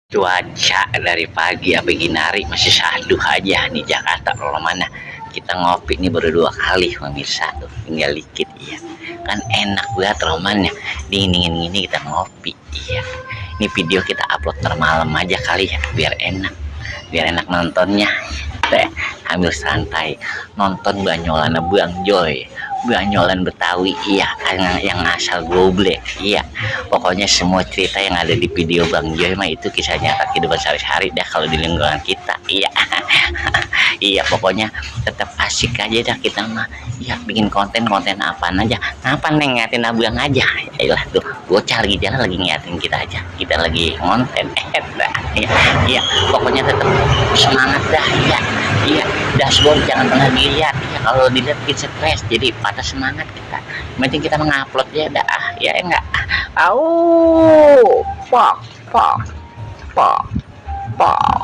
Cuaca dari pagi sampai gini hari masih saduh aja di Jakarta. Kalau mana kita ngopi nih baru 2 kali pemirsa, tuh tinggal dikit. Iya kan enak banget romannya dingin gini kita ngopi. Iya, ini video kita upload termalam aja kali ya, biar enak nontonnya. Teh ambil santai nonton banyolan Bang Joy, banyolan Betawi. Iya, yang asal goblek. Iya, pokoknya semua cerita yang ada di video Bang Joy mah itu kisah nyata kehidupan sehari-hari dah kalau di lingkungan kita. Iya. Iya, pokoknya tetap asik aja dah kita mah. Iya, bikin konten apaan aja. Apa neng ngatin abang aja. Yalah tuh, bocah lagi jalan lagi ngatin kita aja. Kita lagi konten. Iya, iya, pokoknya tetap semangat dah. Iya, iya, dashboard jangan pernah dilihat. Iya, kalau dilihat bikin stres, jadi patah semangat kita. Penting kita mengupload ya dah. Ya enggak. Au, pak, pak, pak, pak.